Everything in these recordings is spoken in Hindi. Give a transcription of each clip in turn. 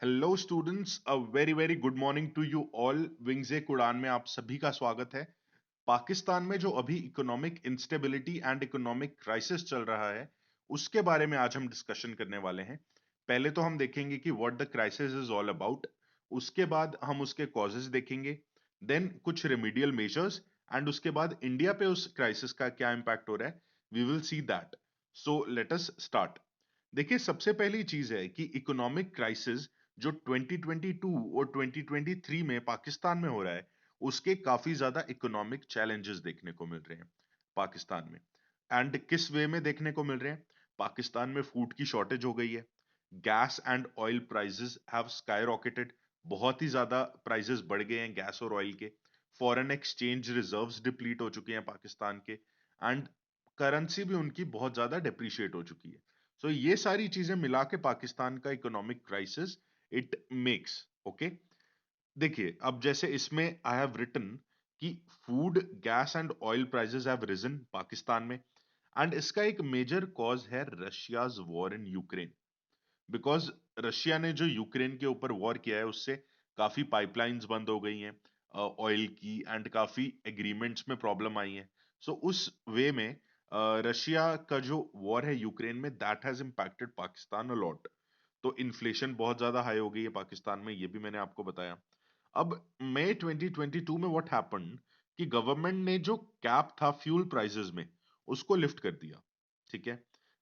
Hello students, a very very good morning to you all. Wings ए उड़ान में आप सभी का स्वागत है। पाकिस्तान में जो अभी economic instability and economic crisis चल रहा है, उसके बारे में आज हम डिस्कशन करने वाले हैं। पहले तो हम देखेंगे कि what the crisis is all about. उसके बाद हम उसके कॉजेज देखेंगे, देन कुछ रेमेडियल मेजर्स, एंड उसके बाद इंडिया पे उस क्राइसिस का क्या इंपैक्ट हो रहा है, we will see that. So let us start. देखिए, सबसे पहली चीज है कि इकोनॉमिक क्राइसिस जो 2022 और 2023 में पाकिस्तान में हो रहा है, उसके काफी ज्यादा इकोनॉमिक चैलेंजेस देखने को मिल रहे हैं पाकिस्तान में। एंड किस वे में देखने को मिल रहे हैं? पाकिस्तान में फूड की शॉर्टेज हो गई है। Gas and oil prices have sky rocketed. बहुत ही ज्यादा प्राइसेस बढ़ गए हैं गैस और ऑयल के। फॉरेन एक्सचेंज रिजर्व्स डिप्लीट हो चुके हैं पाकिस्तान के, एंड करेंसी भी उनकी बहुत ज्यादा डिप्रिशिएट हो चुकी है। सो ये सारी चीजें मिला के पाकिस्तान का economic crisis it makes. Okay, देखिए, अब जैसे इसमें आई हैव रिटन कि food, gas and oil prices have risen Pakistan में, एंड इसका एक मेजर कॉज है Russia's war in Ukraine. Because Russia ने जो यूक्रेन के ऊपर वॉर किया है, उससे काफी पाइपलाइंस बंद हो गई हैं ऑयल की, एंड काफी एग्रीमेंट्स में प्रॉब्लम आई है। सो उस वे में रशिया का जो वॉर है यूक्रेन में, that has impacted Pakistan a lot. तो इन्फ्लेशन बहुत ज्यादा हाई हो गई है पाकिस्तान में, ये भी मैंने आपको बताया। अब मई 2022 में व्हाट हैपेंड कि गवर्नमेंट ने जो कैप था फ्यूल प्राइसेस में, उसको लिफ्ट कर दिया। ठीक है,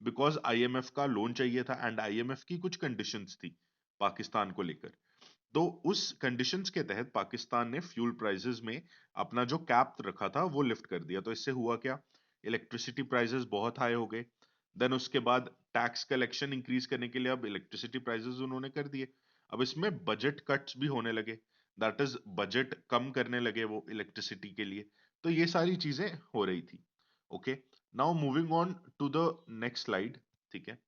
बिकॉज आईएमएफ का लोन चाहिए था, एंड आईएमएफ की कुछ कंडीशंस थी पाकिस्तान को लेकर। तो उस कंडीशंस के तहत पाकिस्तान ने फ्यूल प्राइसेस में अपना जो कैप रखा था वो लिफ्ट कर दिया। तो इससे हुआ क्या? इलेक्ट्रिसिटी प्राइसेस बहुत हाई हो गए। देन उसके बाद टैक्स कलेक्शन इंक्रीज करने के लिए अब इलेक्ट्रिसिटी प्राइसेस उन्होंने कर दिए। अब इसमें बजट कट्स भी होने लगे, दैट इज बजट कम करने लगे वो इलेक्ट्रिसिटी के लिए। तो ये सारी चीजें हो रही थी। Okay, now moving on to the next slide. ठीक है,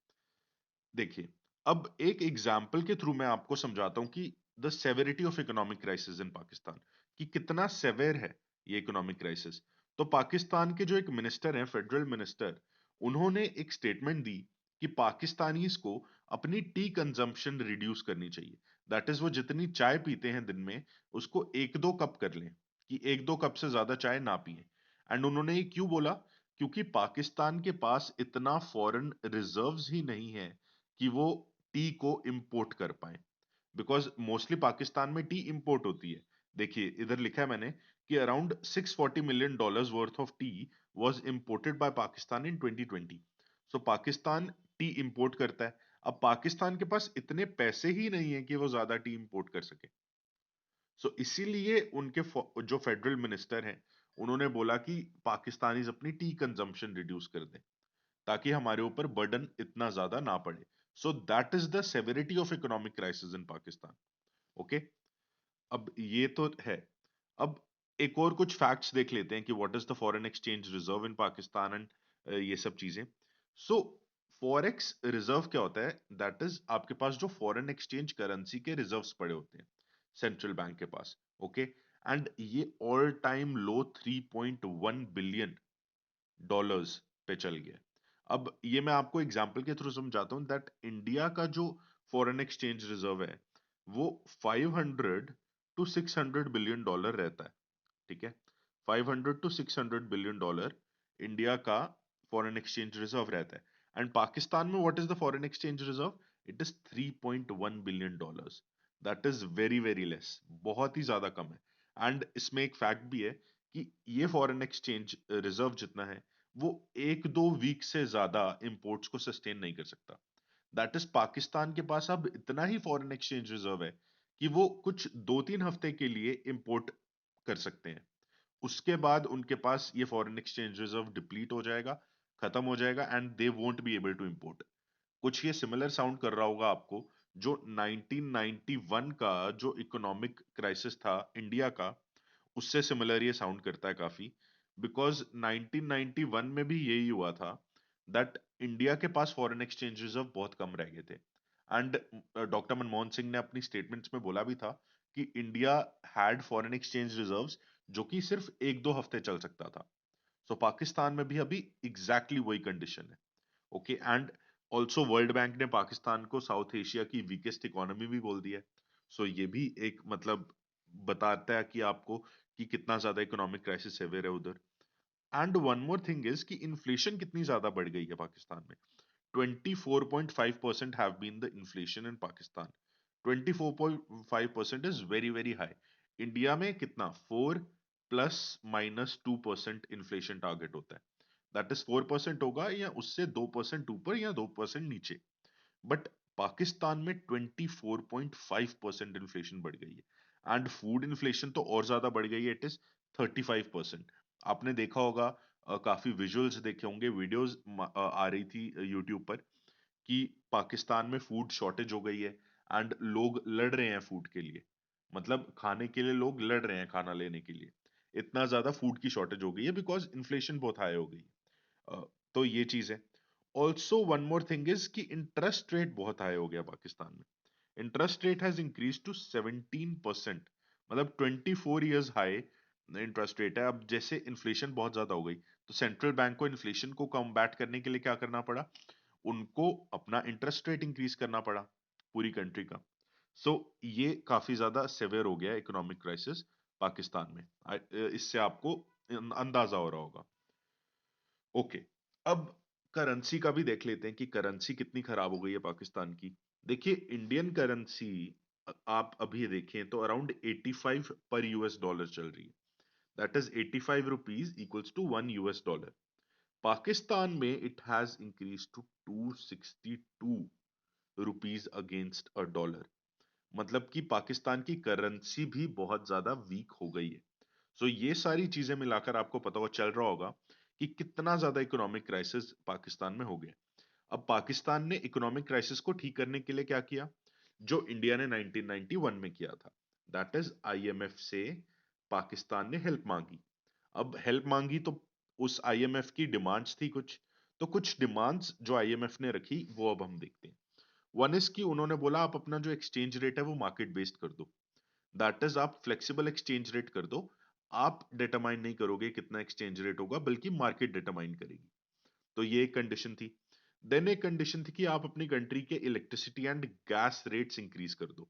देखिए, अब एक एग्जाम्पल के थ्रू मैं आपको समझाता हूं कि the severity of economic crisis in Pakistan, कि कितना सेवेर है ये इकोनॉमिक क्राइसिस। तो पाकिस्तान के जो एक मिनिस्टर हैं, फेडरल मिनिस्टर, उन्होंने एक स्टेटमेंट दी कि पाकिस्तानीज को अपनी टी कंजम्पशन रिड्यूस करनी चाहिए। दैट इज, वो जितनी चाय पीते हैं दिन में, उसको एक दो कप कर लें, कि एक दो कप से ज्यादा चाय ना पिए। एंड उन्होंने ये क्यों बोला? क्योंकि पाकिस्तान के पास इतना फॉरेन रिजर्व्स ही नहीं है कि वो टी को इंपोर्ट कर पाए। बिकॉज मोस्टली पाकिस्तान में टी इंपोर्ट होती है। देखिए, इधर लिखा है मैंने कि around $640 million worth of tea was imported by Pakistan in 2020। So Pakistan tea import करता है। अब पाकिस्तान के पास इतने पैसे ही नहीं है कि वो ज्यादा टी इंपोर्ट कर सके। सो इसीलिए उनके जो फेडरल मिनिस्टर हैं, उन्होंने बोला कि पाकिस्तानी अपनी टी कंजम्पशन रिड्यूस कर दें, ताकि हमारे ऊपर बर्डन इतना ज्यादा ना पड़े। So that is the severity of economic crisis in Pakistan. Okay, अब ये तो है। अब एक और कुछ फैक्ट्स देख लेते हैं कि what is the foreign exchange reserve in Pakistan, and ये सब चीजें। सो फॉरेक्स रिजर्व क्या होता है? दैट इज आपके पास जो फॉरेन एक्सचेंज करेंसी के रिजर्व्स पड़े होते हैं सेंट्रल बैंक के पास। ओके, एंड ये ऑल टाइम लो 3.1 बिलियन डॉलर्स पे चल गया। अब ये मैं आपको एग्जांपल के थ्रू समझाता हूं दैट इंडिया का जो फॉरेन एक्सचेंज रिजर्व है, वो 500 to 600 बिलियन डॉलर रहता है। ठीक है, 500 to 600 बिलियन डॉलर इंडिया का फॉरेन एक्सचेंज रिजर्व रहता है। एंड पाकिस्तान में what is the foreign exchange reserve? It is 3.1 billion dollars. That is very very less, बहुत ही ज्यादा कम है। एंड इसमें एक फैक्ट भी है कि ये फॉरेन एक्सचेंज रिजर्व जितना है, वो एक दो वीक से ज्यादा इंपोर्ट्स को सस्टेन नहीं कर सकता। दैट इज, पाकिस्तान के पास अब इतना ही फॉरेन एक्सचेंज रिजर्व है कि वो कुछ 2-3 हफ्ते के लिए इंपोर्ट कर सकते हैं। उसके बाद उनके पास ये फॉरेन एक्सचेंज रिजर्व डिप्लीट हो जाएगा, खत्म हो जाएगा, and they won't be able to import. कुछ ये सिमिलर साउंड कर रहा होगा आपको, जो 1991 का जो इकोनॉमिक क्राइसिस था इंडिया का, उससे सिमिलर ये साउंड करता है काफी। बिकॉज 1991 में भी यही हुआ था, दैट इंडिया के पास फॉरेन एक्सचेंज रिजर्व बहुत कम रह गए थे। एंड डॉक्टर मनमोहन सिंह ने अपनी स्टेटमेंट्स में बोला भी था कि India had foreign exchange reserves जो कि सिर्फ एक दो हफ्ते चल सकता था। सो पाकिस्तान में भी अभी एग्जैक्टली वही कंडीशन है। Okay, and also world bank ने पाकिस्तान को साउथ एशिया की वीकेस्ट इकोनॉमी भी बोल दिया है। सो ये भी एक मतलब बताता है कि आपको कि कितना ज्यादा इकोनॉमिक क्राइसिस सेवियर है उधर। And one more thing is कि इन्फ्लेशन कितनी ज्यादा बढ़ गई है पाकिस्तान में। 24.5% have been the inflation in Pakistan. 24.5% is very very high. India में कितना 4 प्लस माइनस 2% इन्फ्लेशन टारगेट होता है। दैट इज 4% होगा या उससे 2% ऊपर या 2% नीचे। बट पाकिस्तान में 24.5% इन्फ्लेशन बढ़ गई है। एंड फूड इन्फ्लेशन तो और ज्यादा बढ़ गई है, इट इज 35%। आपने देखा होगा, काफी विजुअल्स देखे होंगे, वीडियोस आ रही थी यूट्यूब पर कि पाकिस्तान में फूड शॉर्टेज हो गई है एंड लोग लड़ रहे हैं फूड के लिए। मतलब खाने के लिए लोग लड़ रहे हैं, खाना लेने के लिए इतना ज्यादा फूड की शॉर्टेज हो गई है बिकॉज इन्फ्लेशन बहुत हाई हो गई है। तो ये चीज है। Also one more thing is कि इंटरेस्ट रेट बहुत हाई हो गया पाकिस्तान में। Interest rate has increase to 17%। मतलब 24 ईयर्स हाई इंटरेस्ट रेट है। अब जैसे इन्फ्लेशन बहुत ज्यादा हो गई तो सेंट्रल बैंक को इन्फ्लेशन को कम्बैट करने के लिए क्या करना पड़ा, उनको अपना इंटरेस्ट रेट इंक्रीज करना पड़ा पूरी कंट्री का। सो ये काफी ज्यादा सेवियर हो गया इकोनॉमिक क्राइसिस पाकिस्तान में। इससे आपको अंदाजा हो रहा होगा। ओके, अब करेंसी का भी देख लेते हैं कि करेंसी कितनी खराब हो गई है पाकिस्तान की। देखिए इंडियन करेंसी आप अभी देखें तो अराउंड 85 पर यूएस डॉलर चल रही है। That is 85 rupees equals to 1 US dollar. Pakistan में it has increase to 262 rupees against a dollar. मतलब कि पाकिस्तान की करेंसी भी बहुत ज्यादा वीक हो गई है। सो ये सारी चीजें मिलाकर आपको पता हुआ चल रहा होगा कि कितना ज्यादा इकोनॉमिक क्राइसिस पाकिस्तान में हो गया। अब पाकिस्तान ने इकोनॉमिक क्राइसिस को ठीक करने के लिए क्या किया, जो इंडिया ने 1991 में किया था, दैट इज आईएमएफ से पाकिस्तान ने हेल्प मांगी। अब हेल्प मांगी तो उस आईएमएफ की डिमांड्स थी कुछ। तो कुछ डिमांड्स जो आईएमएफ ने रखी वो अब हम देखते हैं। वन इज की उन्होंने बोला आप अपना जो एक्सचेंज रेट है वो मार्केट बेस्ड कर दो। दैट इज आप फ्लेक्सिबल एक्सचेंज रेट कर दो। आप डिटरमाइन नहीं करोगे कितना एक्सचेंज रेट होगा, बल्कि मार्केट डिटरमाइन करेगी। तो ये एक कंडीशन थी। देन एक कंडीशन थी कि आप अपनी कंट्री के electricity and gas rates increase कर दो।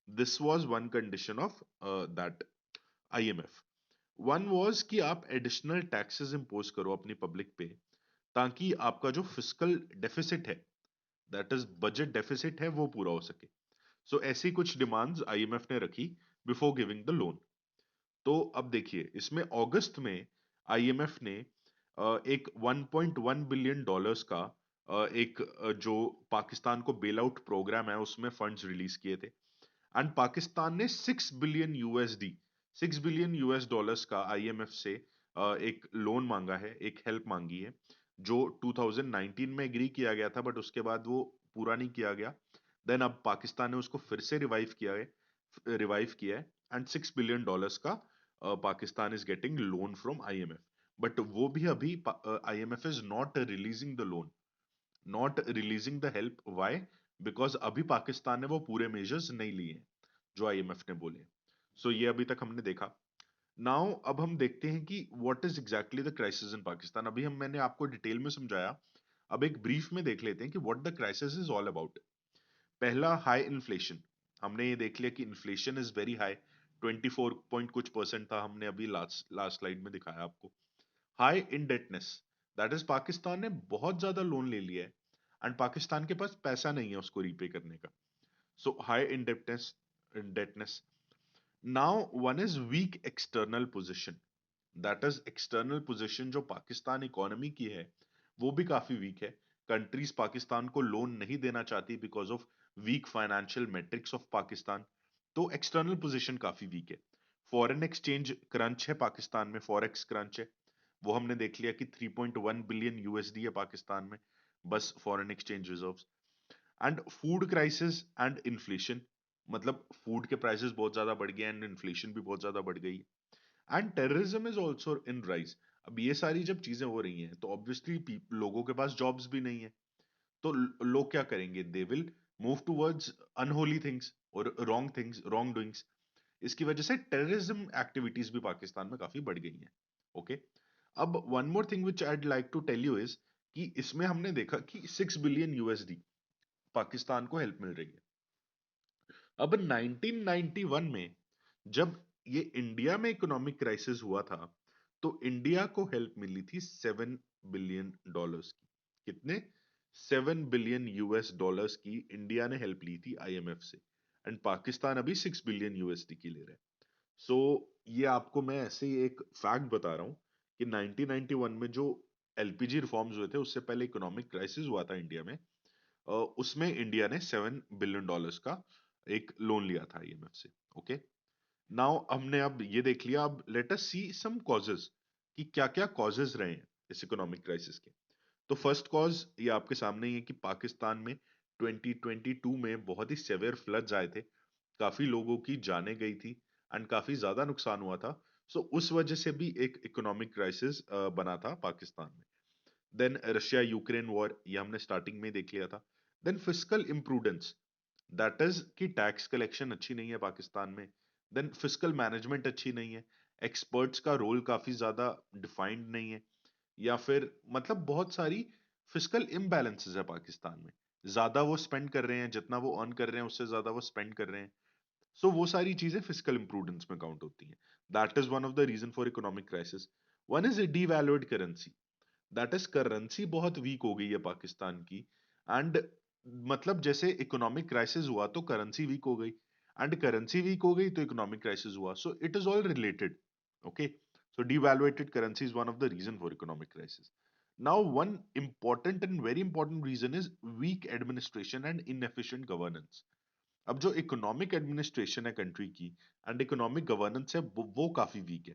This was one condition of that IMF. One was कि आप एडिशनल टैक्सेस इंपोज करो अपनी पब्लिक पे, ताकि आपका जो फिस्कल डेफिसिट है, दैट इज बजट डेफिसिट है, वो पूरा हो सके। सो ऐसी कुछ डिमांड्स आईएमएफ ने रखी बिफोर गिविंग द लोन। तो अब देखिए इसमें अगस्त में आईएमएफ ने एक 1.1 बिलियन डॉलर्स का एक जो पाकिस्तान को बेल आउट प्रोग्राम है उसमें फंड्स रिलीज किए थे। एंड पाकिस्तान ने 6 बिलियन यूएस डॉलर्स का आईएमएफ से एक लोन मांगा है, एक हेल्प मांगी है, जो 2019 में एग्री किया गया था बट उसके बाद वो पूरा नहीं किया गया। देन अब पाकिस्तान ने उसको फिर से रिवाइव किया है एंड 6 बिलियन डॉलर्स का Pakistan is getting loan from IMF. But वो भी अभी IMF is not releasing the loan, not releasing the help. Why? Because अभी पाकिस्तान ने वो पूरे मेजर्स नहीं लिए हैं जो आईएमएफ ने बोले। सो ये अभी तक हमने देखा। नाउ अब हम देखते हैं कि what is exactly the crisis in Pakistan. अभी हम मैंने आपको डिटेल में समझाया। अब एक ब्रीफ में देख लेते हैं कि what the crisis is all about. पहला, हाई इन्फ्लेशन। हमने ये देख लिया कि inflation is very high. 24 point कुछ परसेंट था, हमने अभी लास्ट लास्ट स्लाइड में दिखाया आपको। High indebtedness, that is Pakistan ने बहुत ज्यादा लोन ले लिया है एंड पाकिस्तान के पास पैसा नहीं है उसको रीपे करने का। So high indebtedness. Now one is weak external position. That is external position जो पाकिस्तान इकोनॉमी की है वो भी काफी वीक है। कंट्रीज पाकिस्तान को लोन नहीं देना चाहती because of weak financial metrics of Pakistan. तो एक्सटर्नल पोजिशन काफी वीक है। फॉरेन एक्सचेंज क्रंच है पाकिस्तान में, फॉरेक्स क्रंच है। वो हमने देख लिया कि 3.1 बिलियन यूएसडी है पाकिस्तान में बस foreign exchange reserves. And food crisis and inflation, मतलब फूड के प्राइसेस बहुत ज्यादा बढ़ गए एंड इन्फ्लेशन भी बहुत ज्यादा बढ़ गई। And terrorism is also in rise. अब ये सारी जब चीजें हो रही हैं तो ऑब्वियसली लोगों के पास जॉब्स भी नहीं है। तो लोग क्या करेंगे, they will move towards unholy things और रॉन्ग थिंग्स, रॉन्ग डूइंग्स। इसकी वजह से टेररिज्म एक्टिविटीज भी पाकिस्तान में काफी बढ़ गई हैं। ओके, अब one more thing which I'd like to tell you is कि इसमें हमने देखा कि 6 बिलियन USD पाकिस्तान को हेल्प मिल रही है। अब 1991 में जब ये इंडिया में इकोनॉमिक क्राइसिस हुआ था, तो इंडिया को हेल्प मिली थी $7 बिलियन की। कितने? $7 बिलियन की इंडिया ने हेल्प ली थी IMF से, एंड पाकिस्तान अभी 6 बिलियन USD की ले रहा है। सो ये आपको मैं ऐसे ही एक फैक्ट बता रहा हूं कि 1991 में जो LPG रिफॉर्म्स हुए थे, उससे पहले इकोनॉमिक क्राइसिस हुआ था इंडिया में, उसमें इंडिया ने $7 बिलियन का एक लोन लिया था IMF से। ओके, नाउ हमने अब ये देख लिया, अब लेट अस सी सम कॉजेस कि क्या क्या कॉजेस रहे हैं इस इकोनॉमिक क्राइसिस के। तो फर्स्ट कॉज ये आपके सामने ही है कि पाकिस्तान में 2022 में बहुत ही सेवियर फ्लड्स आए थे, काफी लोगों की जानें गई थी एंड काफी ज्यादा नुकसान हुआ था। सो उस वजह से भी एक इकोनॉमिक क्राइसिस बना था पाकिस्तान में। देन रशिया यूक्रेन वॉर, ये हमने स्टार्टिंग में देख लिया था। देन फिस्कल इम्प्रूडेंस, दैट इज कि टैक्स कलेक्शन अच्छी नहीं है पाकिस्तान में। देन फिस्कल मैनेजमेंट अच्छी नहीं है, एक्सपर्ट्स का रोल काफी ज्यादा डिफाइंड नहीं है, या फिर मतलब बहुत सारी फिस्कल इम्बैलेंसेस है पाकिस्तान में। ज्यादा वो स्पेंड कर रहे हैं, जितना वो अर्न कर रहे हैं उससे ज्यादा वो स्पेंड कर रहे हैं। सो वो सारी चीजें फिस्कल इम्प्रूडेंस में काउंट होती हैं। That is one of the reason for economic crisis. One is a devalued currency, that is currency बहुत वीक हो गई है पाकिस्तान की। एंड मतलब जैसे इकोनॉमिक क्राइसिस हुआ तो करेंसी वीक हो गई, एंड करेंसी वीक हो गई तो इकोनॉमिक क्राइसिस हुआ। So it is all related. Okay, so devaluated currency is one of the reason for economic crisis. Now one important and very important reason is weak administration and inefficient governance. अब जो इकोनॉमिक एडमिनिस्ट्रेशन है कंट्री की एंड इकोनॉमिक गवर्नेंस है, वो काफी वीक है।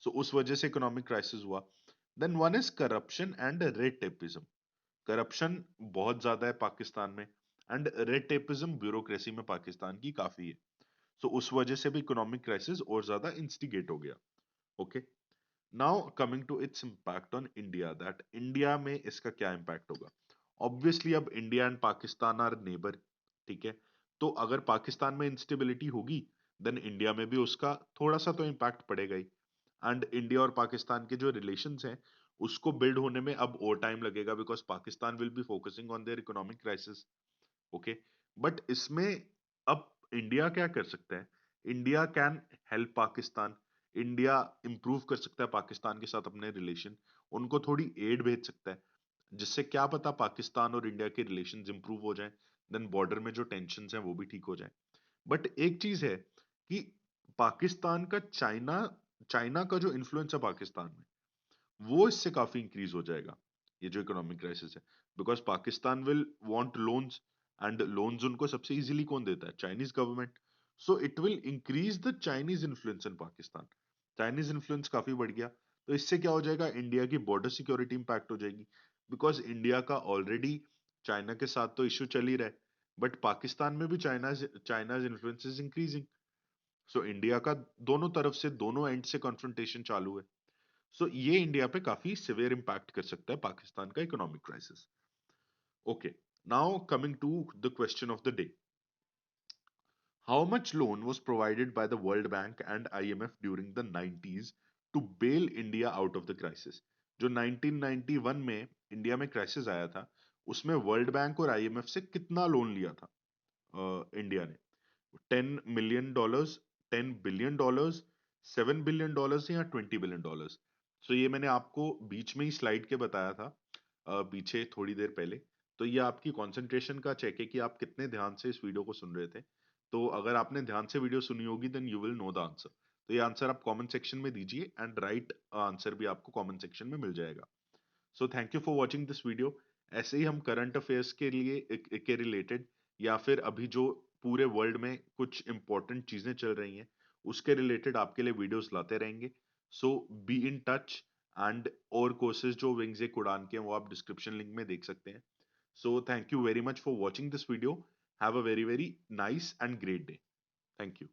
सो उस वजह से इकोनॉमिक क्राइसिस हुआ। Then one is corruption and red tapeism. Corruption बहुत ज्यादा है पाकिस्तान में, एंड रेड टेपिज्म ब्यूरोक्रेसी में पाकिस्तान की काफी है। सो उस वजह से भी इकोनॉमिक क्राइसिस और ज्यादा इंस्टिगेट हो गया। Okay, now coming to its impact on India, that India में इसका क्या इम्पैक्ट होगा। ऑब्वियसली अब India and Pakistan are neighbour, ठीक है। तो अगर पाकिस्तान में इंस्टेबिलिटी होगी, देन इंडिया में भी उसका थोड़ा सा तो इम्पैक्ट पड़ेगा ही। एंड इंडिया और पाकिस्तान के जो रिलेशंस हैं उसको बिल्ड होने में अब और टाइम लगेगा, because Pakistan will be focusing on their economic crisis. Okay, but इसमें अब इंडिया क्या कर सकता है? India can help Pakistan. India improve कर सकता है पाकिस्तान के साथ अपने रिलेशन, उनको थोड़ी एड भेज सकता है, जिससे क्या पता पाकिस्तान और इंडिया के रिलेशंस इंप्रूव हो जाएं। देन बॉर्डर में जो टेंशन्स हैं वो भी ठीक हो जाएं। बट एक चीज है कि पाकिस्तान का चाइना चाइना का जो इन्फ्लुएंस है पाकिस्तान में, वो इससे काफी इंक्रीज हो जाएगा, ये जो इकोनॉमिक क्राइसिस है। Because Pakistan will want loans, and loans उनको सबसे इजीली कौन देता है? Chinese government. So it will increase the Chinese influence in Pakistan. Chinese influence काफी बढ़ गया, तो इससे क्या हो जाएगा? इंडिया की बॉर्डर सिक्योरिटी इंपैक्ट हो जाएगी, बिकॉज इंडिया का ऑलरेडी चाइना के साथ तो इश्यू चल ही रहा है, बट पाकिस्तान में भी China's influence is increasing. So India का दोनों तरफ से, दोनों एंड से कॉन्फ्रंटेशन चालू है। सो ये इंडिया पे काफी सिवियर इंपैक्ट कर सकता है पाकिस्तान का economic crisis. Okay, now coming to the question of the day, how much loan was provided by the World Bank and IMF during the 90s to bail India out of the crisis? जो 1991 में इंडिया में क्राइसिस आया था, उसमें वर्ल्ड बैंक और IMF से कितना लोन लिया था इंडिया ने? $10 million, $10 billion, $7 billion या $20 billion? सो ये मैंने आपको बीच में ही स्लाइड के बताया था, पीछे थोड़ी देर पहले। तो ये आपकी कंसंट्रेशन का चेक है कि आप कितने ध्यान से इस वीडियो को सुन रहे थे। तो अगर आपने ध्यान से वीडियो सुनी होगी, then you will know the answer. तो ये आंसर आप कमेंट सेक्शन में दीजिए, एंड राइट आंसर भी आपको कमेंट सेक्शन में मिल जाएगा। So thank you for watching this video. ऐसे ही हम करंट अफेयर्स के लिए के रिलेटेड, या फिर अभी जो पूरे वर्ल्ड में कुछ इंपॉर्टेंट चीजें चल रही हैं उसके रिलेटेड आपके लिए वीडियोस लाते रहेंगे। सो बी इन टच, एंड और कोर्सेज जो विंग्स एक उड़ान के हैं वो आप डिस्क्रिप्शन लिंक में देख सकते हैं। So thank you very much for watching this video. Have a very very nice and great day. Thank you.